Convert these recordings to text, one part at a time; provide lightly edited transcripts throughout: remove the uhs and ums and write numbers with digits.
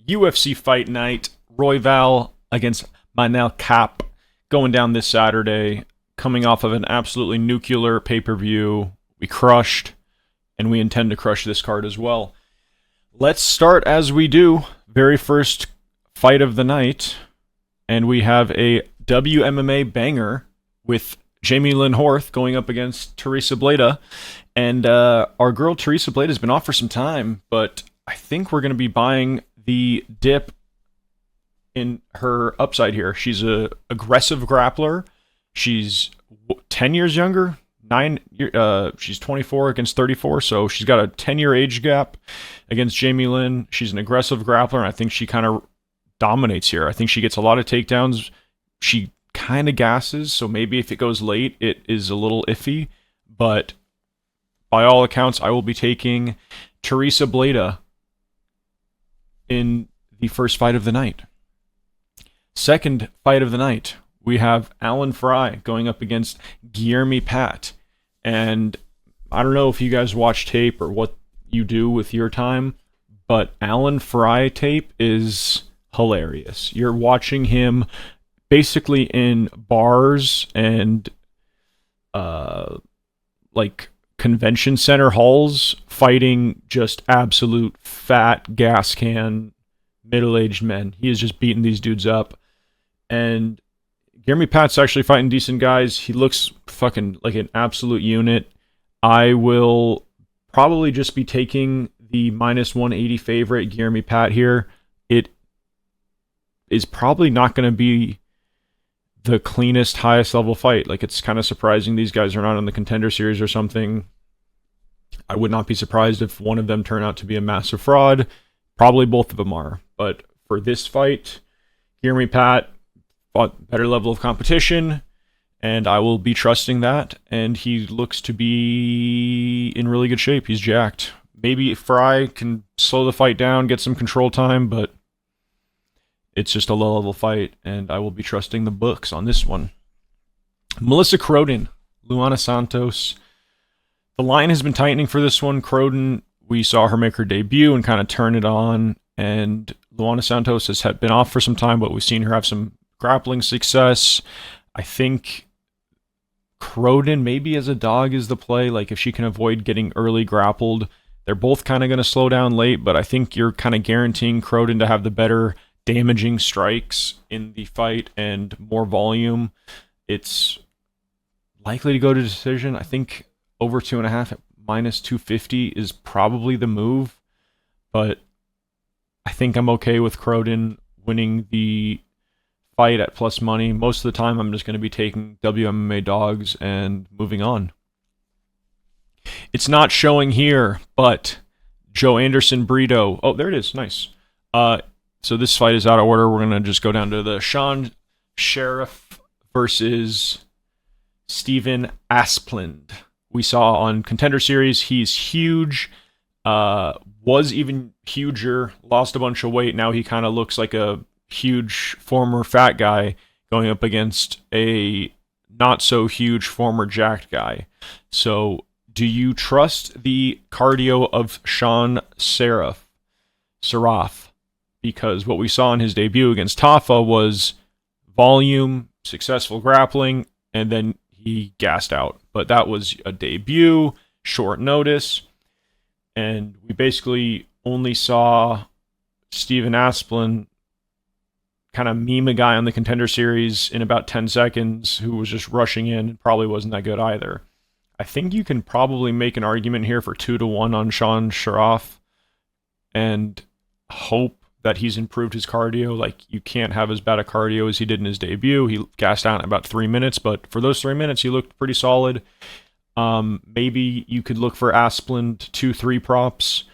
UFC Fight Night, Royval against Manel Cap, going down this Saturday, coming off of an absolutely nuclear pay-per-view. We crushed, and we intend to crush this card as well. Let's start as we do. Very first fight of the night, and we have a WMMA banger with Jamie Lynn Horth going up against Teresa Bleda. And our girl Teresa Bleda has been off for some time, but I think we're going to be buying the dip in her upside here. She's a aggressive grappler. She's 10 years younger. She's 24 against 34, so she's got a 10-year age gap against Jamie Lynn. She's an aggressive grappler, and I think she kind of dominates here. I think she gets a lot of takedowns. She kind of gasses, so maybe if it goes late, it is a little iffy. But by all accounts, I will be taking Teresa Bleda in the first fight of the night. Second fight of the night, we have Alan Fry going up against Guilherme Pat. And I don't know if you guys watch tape or what you do with your time, but Alan Fry tape is hilarious. You're watching him basically in bars and like convention center halls fighting just absolute fat gas can middle-aged men. He is just beating these dudes up. And Guilherme Pat's actually fighting decent guys. He looks fucking like an absolute unit. I will probably just be taking the minus 180 favorite, Guilherme Pat, here. It is probably not going to be the cleanest, highest level fight. Like, it's kind of surprising these guys are not in the contender series or something. I would not be surprised if one of them turn out to be a massive fraud. Probably both of them are. But for this fight, Guilherme Pat fought better level of competition, and I will be trusting that. And he looks to be in really good shape. He's jacked. Maybe Fry can slow the fight down, get some control time, but it's just a low-level fight, and I will be trusting the books on this one. Melissa Croden, Luana Santos. The line has been tightening for this one. Croden, we saw her make her debut and kind of turn it on, and Luana Santos has been off for some time, but we've seen her have some grappling success. I think Croden maybe as a dog is the play. Like, if she can avoid getting early grappled, they're both kind of going to slow down late, but I think you're kind of guaranteeing Croden to have the better damaging strikes in the fight and more volume. It's likely to go to decision. I think over 2.5 at minus 250 is probably the move, but I think I'm okay with Croden winning the fight at plus money. Most of the time, I'm just going to be taking WMMA dogs and moving on. It's not showing here, but Joe Anderson Brito. Oh, there it is. Nice. So this fight is out of order. We're going to just go down to the Sean Sheriff versus Steven Asplund. We saw on Contender Series, he's huge, was even huger, lost a bunch of weight. Now he kind of looks like a huge former fat guy going up against a not so huge former jacked guy. So do you trust the cardio of Sean Seraph? Because what we saw in his debut against Tafa was volume, successful grappling, and then he gassed out. But that was a debut, short notice, and we basically only saw Steven Asplund kind of meme a guy on the Contender Series in about 10 seconds who was just rushing in and probably wasn't that good either. I think you can probably make an argument here for 2-1 on Sean Sheriff and hope that he's improved his cardio. Like, you can't have as bad a cardio as he did in his debut. He gassed out in about 3 minutes, but for those 3 minutes, he looked pretty solid. Maybe you could look for Asplund 2-3 props.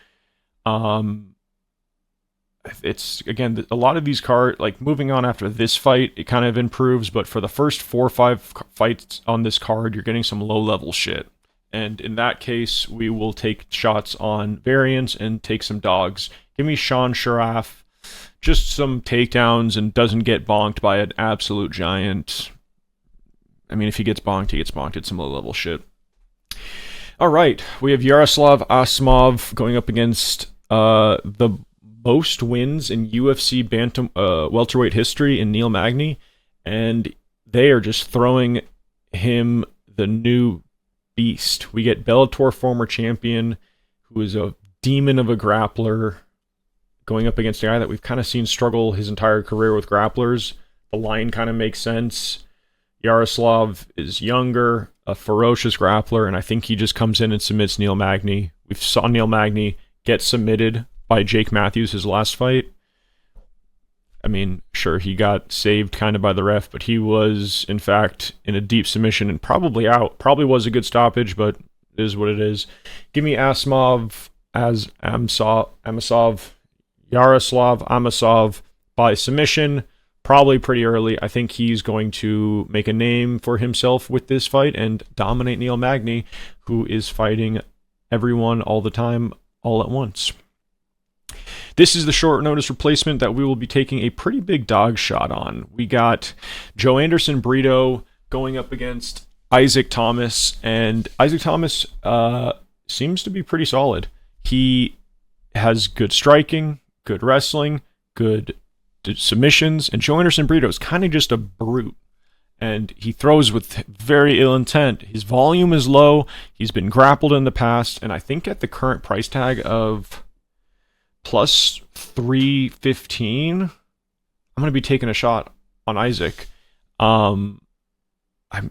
It's, again, a lot of these cards, like, moving on after this fight, it kind of improves, but for the first 4 or 5 fights on this card, you're getting some low-level shit. And in that case, we will take shots on variance and take some dogs. Give me Sean Sheriff, just some takedowns and doesn't get bonked by an absolute giant. I mean, if he gets bonked, he gets bonked. It's some low-level shit. All right, we have Yaroslav Asmov going up against the most wins in UFC bantam welterweight history in Neil Magny, and they are just throwing him the new beast. We get Bellator former champion, who is a demon of a grappler, going up against a guy that we've kind of seen struggle his entire career with grapplers. The line kind of makes sense. Yaroslav is younger, a ferocious grappler, and I think he just comes in and submits Neil Magny. We saw Neil Magny get submitted by Jake Matthews his last fight. I mean, sure, he got saved kind of by the ref, but he was, in fact, in a deep submission and probably out. Probably was a good stoppage, but it is what it is. Give me Yaroslav Amosov by submission. Probably pretty early. I think he's going to make a name for himself with this fight and dominate Neil Magny, who is fighting everyone all the time, all at once. This is the short notice replacement that we will be taking a pretty big dog shot on. We got Joe Anderson Brito going up against Isaac Thomas, and Isaac Thomas seems to be pretty solid. He has good striking, good wrestling, good submissions, and Joe Anderson Brito is kind of just a brute, and he throws with very ill intent. His volume is low. He's been grappled in the past, and I think at the current price tag of plus 315, I'm going to be taking a shot on Isaac. I'm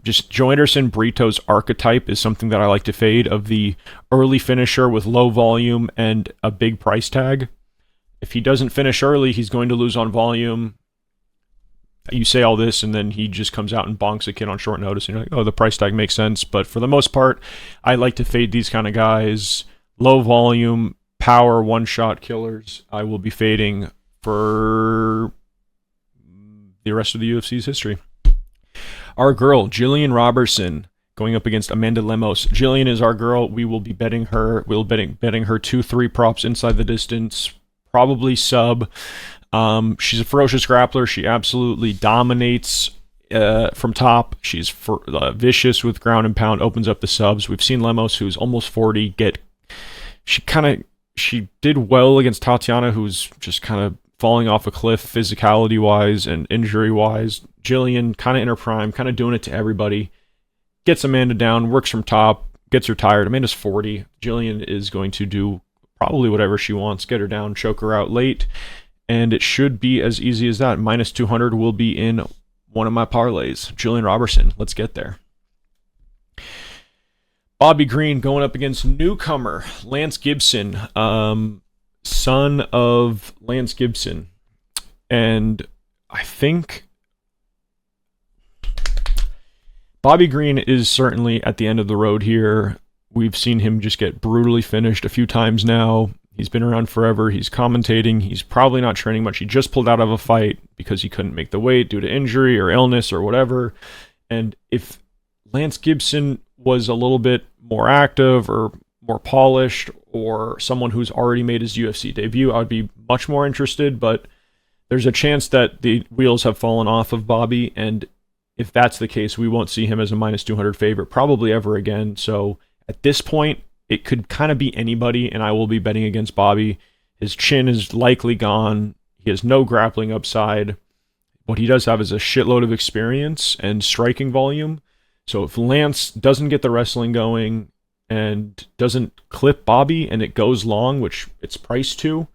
just, Joe Anderson Brito's archetype is something that I like to fade, of the early finisher with low volume and a big price tag. If he doesn't finish early, he's going to lose on volume. You say all this, and then he just comes out and bonks a kid on short notice, and you're like, oh, the price tag makes sense. But for the most part, I like to fade these kind of guys. Low volume, power, one-shot killers, I will be fading for the rest of the UFC's history. Our girl, Jillian Robertson, going up against Amanda Lemos. Jillian is our girl. We will be betting her. We'll betting her 2-3 props inside the distance, probably sub. She's a ferocious grappler. She absolutely dominates from top. She's vicious with ground and pound, opens up the subs. We've seen Lemos, who's almost 40, she did well against Tatiana, who's just kind of falling off a cliff physicality-wise and injury-wise. Jillian, kind of in her prime, kind of doing it to everybody. Gets Amanda down, works from top, gets her tired. Amanda's 40. Jillian is going to do probably whatever she wants, get her down, choke her out late, and it should be as easy as that. Minus 200 will be in one of my parlays. Jillian Robertson, let's get there. Bobby Green going up against newcomer Lance Gibson, son of Lance Gibson. And I think Bobby Green is certainly at the end of the road here. We've seen him just get brutally finished a few times now. He's been around forever. He's commentating. He's probably not training much. He just pulled out of a fight because he couldn't make the weight due to injury or illness or whatever. And if Lance Gibson was a little bit more active or more polished, or someone who's already made his UFC debut, I'd be much more interested, but there's a chance that the wheels have fallen off of Bobby, and if that's the case, we won't see him as a minus 200 favorite probably ever again. So at this point, it could kind of be anybody, and I will be betting against Bobby. His chin is likely gone. He has no grappling upside. What he does have is a shitload of experience and striking volume. So if Lance doesn't get the wrestling going and doesn't clip Bobby and it goes long, which it's priced to,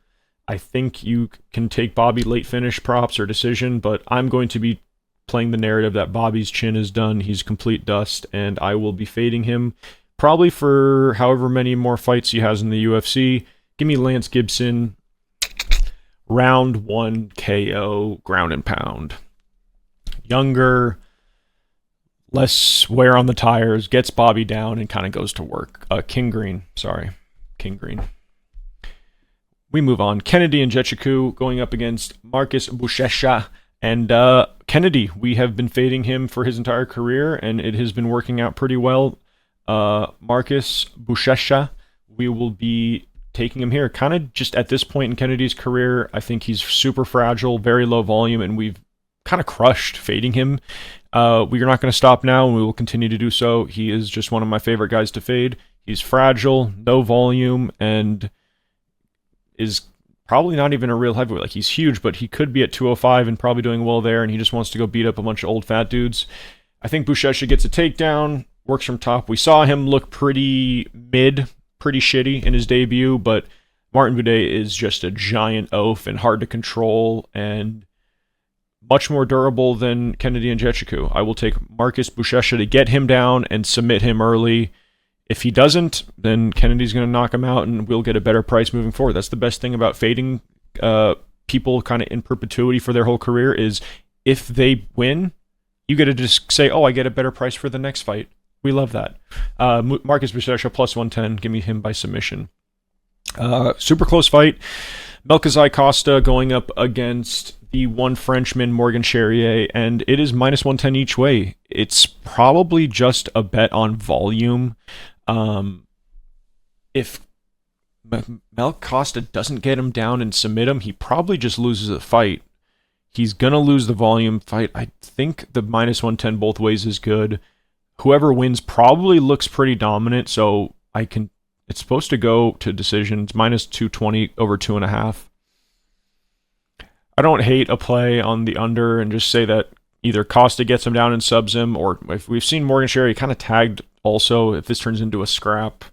I think you can take Bobby late finish props or decision, but I'm going to be playing the narrative that Bobby's chin is done. He's complete dust, and I will be fading him probably for however many more fights he has in the UFC. Give me Lance Gibson, round 1 KO, ground and pound. Younger, less wear on the tires, gets Bobby down, and kind of goes to work. King Green. We move on. Kennedy and Nzechukwu going up against Marcus Buchecha. And Kennedy, we have been fading him for his entire career, and it has been working out pretty well. Marcus Buchecha, we will be taking him here. Kind of just at this point in Kennedy's career, I think he's super fragile, very low volume, and we've kind of crushed fading him. We are not going to stop now, and we will continue to do so. He is just one of my favorite guys to fade. He's fragile, no volume, and is probably not even a real heavyweight. Like, he's huge, but he could be at 205 and probably doing well there, and he just wants to go beat up a bunch of old fat dudes. I think Buchecha gets a takedown, works from top. We saw him look pretty shitty in his debut, but Martin Buday is just a giant oaf and hard to control and much more durable than Kennedy Nzechukwu. I will take Marcus Buchecha to get him down and submit him early. If he doesn't, then Kennedy's going to knock him out and we'll get a better price moving forward. That's the best thing about fading people kind of in perpetuity for their whole career is if they win, you get to just say, oh, I get a better price for the next fight. We love that. Marcus Buchecha plus 110. Give me him by submission. Super close fight. Melkazai Costa going up against the one Frenchman, Morgan Charrier, and it is minus 110 each way. It's probably just a bet on volume. If Mel Costa doesn't get him down and submit him, he probably just loses the fight. He's going to lose the volume fight. I think the minus 110 both ways is good. Whoever wins probably looks pretty dominant, so it's supposed to go to decisions, minus 220 over 2.5. I don't hate a play on the under and just say that either Costa gets him down and subs him, or if we've seen Morgan Charrier kind of tagged also, if this turns into a scrap.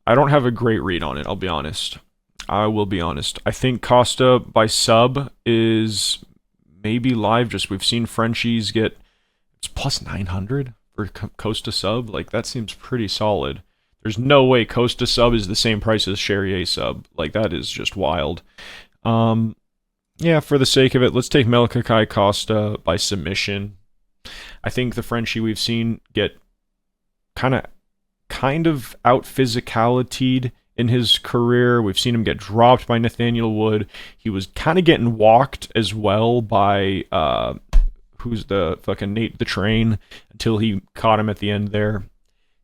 I don't have a great read on it, I'll be honest. I will be honest. I think Costa by sub is maybe live, just we've seen Frenchies get, it's plus 900 for Costa sub. Like, that seems pretty solid. There's no way Costa sub is the same price as Charrier sub. Like, that is just wild. Yeah, for the sake of it, let's take Melkazai Costa by submission. I think the Frenchie we've seen get kind of out physicality'd in his career. We've seen him get dropped by Nathaniel Wood. He was kind of getting walked as well by who's the fucking Nate the Train until he caught him at the end there.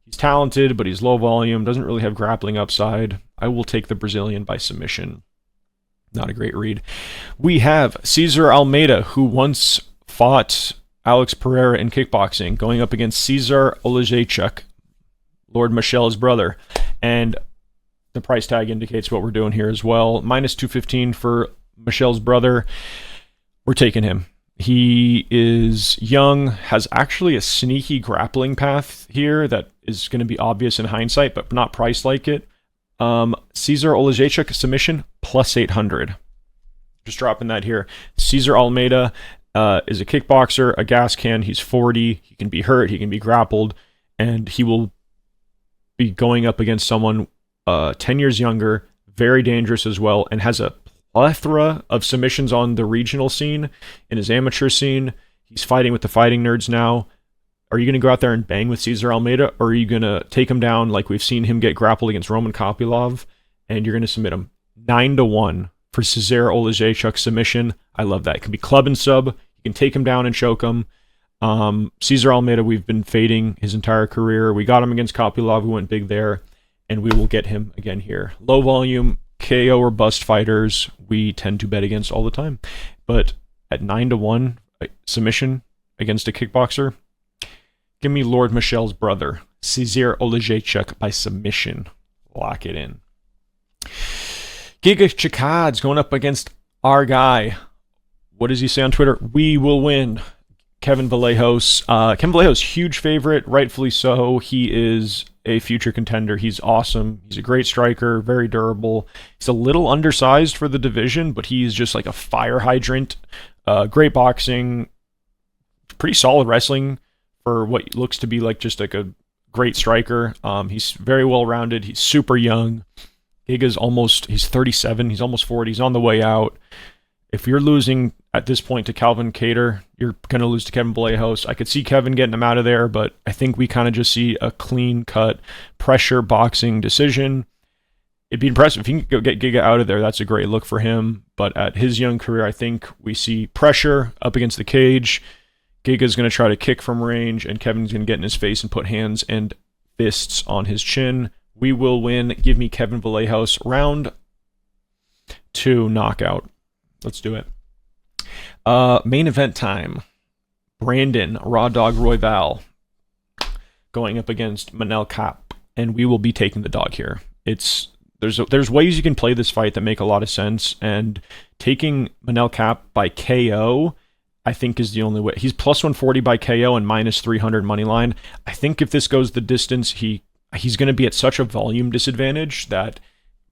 He's talented, but he's low volume, doesn't really have grappling upside. I will take the Brazilian by submission. Not a great read. We have Cesar Almeida, who once fought Alex Pereira in kickboxing, going up against Cesar Olejniczuk, Lord Michel's brother. And the price tag indicates what we're doing here as well. Minus 215 for Michel's brother. We're taking him. He is young, has actually a sneaky grappling path here that is going to be obvious in hindsight, but not priced like it. Cesar Olejniczuk submission plus 800. Just dropping that here. Cesar Almeida is a kickboxer, a gas can. He's 40. He can be hurt. He can be grappled, and he will be going up against someone 10 years younger, very dangerous as well, and has a plethora of submissions on the regional scene, in his amateur scene. He's fighting with the fighting nerds now. Are you going to go out there and bang with Cesar Almeida, or are you going to take him down like we've seen him get grappled against Roman Kopylov, and you're going to submit him? 9-1 for Cesar Olejniczuk submission. I love that. It can be club and sub. You can take him down and choke him. Cesar Almeida, we've been fading his entire career. We got him against Kopylov. We went big there, and we will get him again here. Low volume, KO or bust fighters, we tend to bet against all the time. But at 9-1 submission against a kickboxer, give me Lord Michel's brother, Cesar Olejniczuk by submission. Lock it in. Giga Chikadze going up against our guy. What does he say on Twitter? We will win. Kevin Vallejos. Kevin Vallejos, huge favorite, rightfully so. He is a future contender. He's awesome. He's a great striker, very durable. He's a little undersized for the division, but he's just like a fire hydrant. Great boxing, pretty solid wrestling for what looks to be like just like a great striker. He's very well-rounded. He's super young. He's 37. He's almost 40. He's on the way out. If you're losing at this point to Calvin Kattar, you're going to lose to Kevin Vallejos. I could see Kevin getting him out of there, but I think we kind of just see a clean-cut pressure boxing decision. It'd be impressive if he can go get Giga out of there. That's a great look for him. But at his young career, I think we see pressure up against the cage. Giga's going to try to kick from range, and Kevin's going to get in his face and put hands and fists on his chin. We will win. Give me Kevin Vallejos. Round 2 knockout. Let's do it. Main event time. Brandon Raw Dog Royval going up against Manel Kape, and we will be taking the dog here. It's There's ways you can play this fight that make a lot of sense, and taking Manel Kape by KO, I think, is the only way. He's plus 140 by KO and minus 300 money line. I think if this goes the distance, he's going to be at such a volume disadvantage that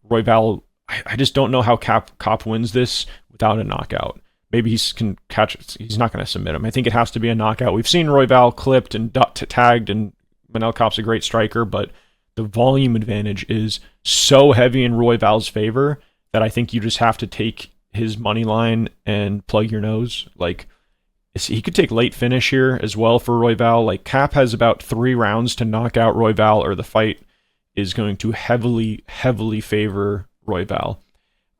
Royval, I just don't know how Kape wins this without a knockout. Maybe he can catch it. He's not going to submit him. I think it has to be a knockout. We've seen Royval clipped and tagged, and Manel Kape's a great striker, but the volume advantage is so heavy in Royval's favor that I think you just have to take his money line and plug your nose. Like, he could take late finish here as well for Royval. Like, Kape has about 3 rounds to knock out Royval, or the fight is going to heavily, heavily favor Royval.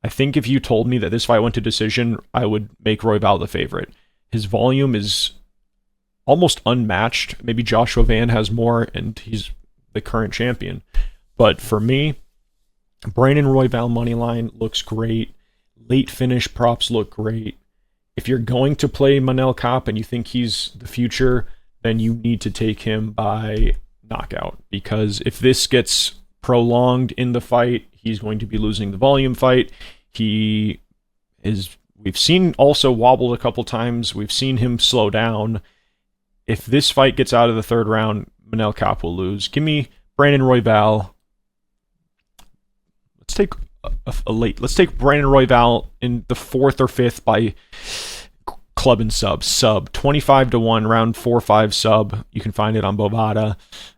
I think if you told me that this fight went to decision, I would make Royval the favorite. His volume is almost unmatched. Maybe Joshua Van has more, and he's the current champion. But for me, Brandon Royval moneyline looks great. Late finish props look great. If you're going to play Manel Kape and you think he's the future, then you need to take him by knockout. Because if this gets prolonged in the fight, he's going to be losing the volume fight. We've seen also wobbled a couple times. We've seen him slow down. If this fight gets out of the 3rd round, Manel Kape will lose. Give me Brandon Royval. Let's take Let's take Brandon Royval in the 4th or 5th by club and sub. 25-1, round 4-5 sub. You can find it on Bovada.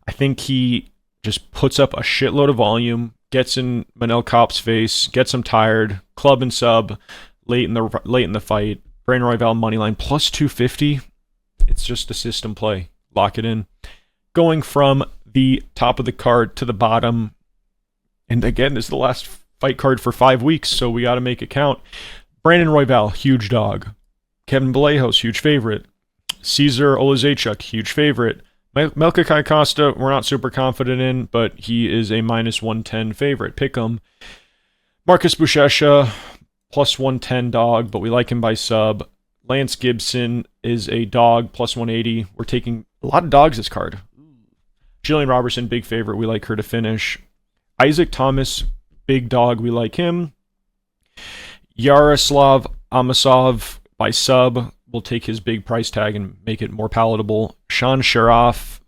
I think he just puts up a shitload of volume, gets in Manel Kape's face, gets him tired. Club and sub late in the fight. Brandon Royval moneyline plus 250. It's just a system play. Lock it in. Going from the top of the card to the bottom, and again, this is the last fight card for 5 weeks, so we got to make it count. Brandon Royval, huge dog. Kevin Vallejo's, huge favorite. Cesar Olazechuk, huge favorite. Melka Kai Costa, we're not super confident in, but he is a minus 110 favorite. Pick him. Marcus Buchecha, plus 110 dog, but we like him by sub. Lance Gibson is a dog, plus 180. We're taking a lot of dogs this card. Jillian Robertson, big favorite. We like her to finish. Isaac Thomas, big dog. We like him. Yaroslav Amasov by sub. We'll take his big price tag and make it more palatable. Sean Sharaf.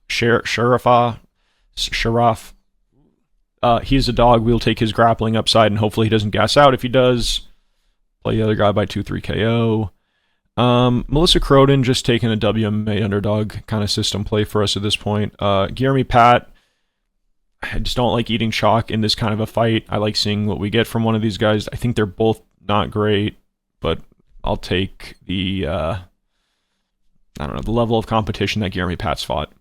He's a dog. We'll take his grappling upside, and hopefully he doesn't gas out. If he does, play the other guy by 2-3 KO. Melissa Croden just taking a WMA underdog kind of system play for us at this point. Guillermo Pat, I just don't like eating chalk in this kind of a fight. I like seeing what we get from one of these guys. I think they're both not great, but I'll take the the level of competition that Guillermo Pat's fought.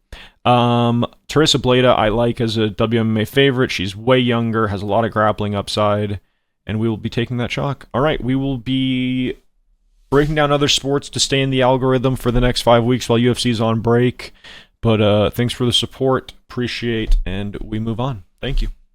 Teresa Bleda I like as a WMA favorite. She's way younger, has a lot of grappling upside, and we will be taking that chalk. All right, we will be breaking down other sports to stay in the algorithm for the next 5 weeks while UFC's on break. But thanks for the support. Appreciate, and we move on. Thank you.